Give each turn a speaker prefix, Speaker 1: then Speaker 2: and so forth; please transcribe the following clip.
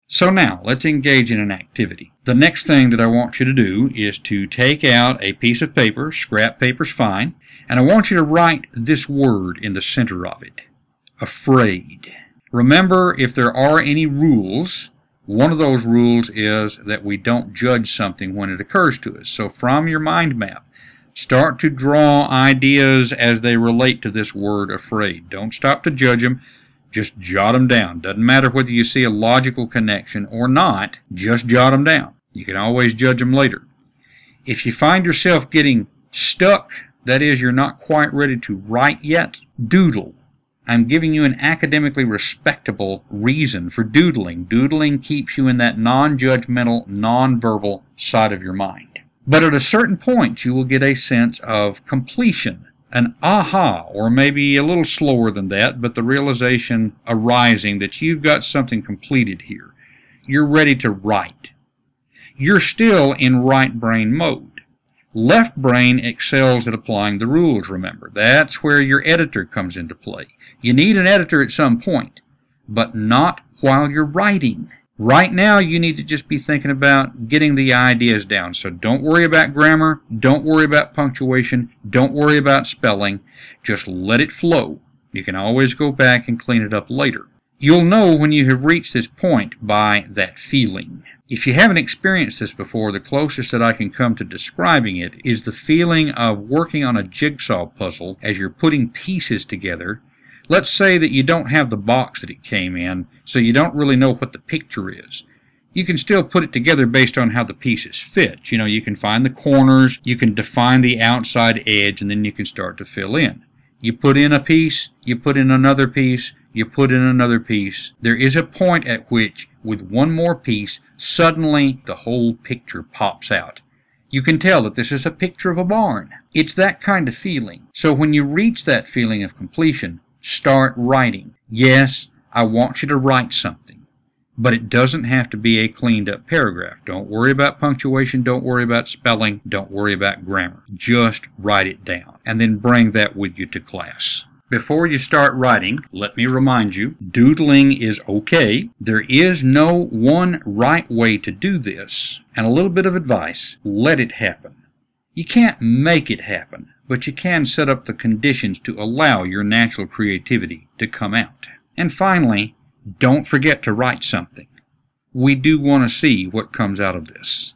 Speaker 1: So now, let's engage in an activity. The next thing that I want you to do is to take out a piece of paper, scrap paper's fine, and I want you to write this word in the center of it. Afraid. Remember, if there are any rules, one of those rules is that we don't judge something when it occurs to us. So from your mind map, start to draw ideas as they relate to this word afraid. Don't stop to judge them. Just jot them down. Doesn't matter whether you see a logical connection or not, just jot them down. You can always judge them later. If you find yourself getting stuck, that is, you're not quite ready to write yet, doodle. I'm giving you an academically respectable reason for doodling. Doodling keeps you in that non-judgmental, non-verbal side of your mind. But at a certain point, you will get a sense of completion. An aha, or maybe a little slower than that, but the realization arising that you've got something completed here. You're ready to write. You're still in right brain mode. Left brain excels at applying the rules, remember. That's where your editor comes into play. You need an editor at some point, but not while you're writing. Right now, you need to just be thinking about getting the ideas down. So don't worry about grammar, don't worry about punctuation, don't worry about spelling. Just let it flow. You can always go back and clean it up later. You'll know when you have reached this point by that feeling. If you haven't experienced this before, the closest that I can come to describing it is the feeling of working on a jigsaw puzzle as you're putting pieces together. Let's say that you don't have the box that it came in, so you don't really know what the picture is. You can still put it together based on how the pieces fit. You know, you can find the corners, you can define the outside edge, and then you can start to fill in. You put in a piece, you put in another piece, you put in another piece. There is a point at which, with one more piece, suddenly the whole picture pops out. You can tell that this is a picture of a barn. It's that kind of feeling. So when you reach that feeling of completion, start writing. Yes, I want you to write something, but it doesn't have to be a cleaned up paragraph. Don't worry about punctuation, don't worry about spelling, don't worry about grammar. Just write it down, and then bring that with you to class. Before you start writing, let me remind you, doodling is okay. There is no one right way to do this, and a little bit of advice, let it happen. You can't make it happen, but you can set up the conditions to allow your natural creativity to come out. And finally, don't forget to write something. We do want to see what comes out of this.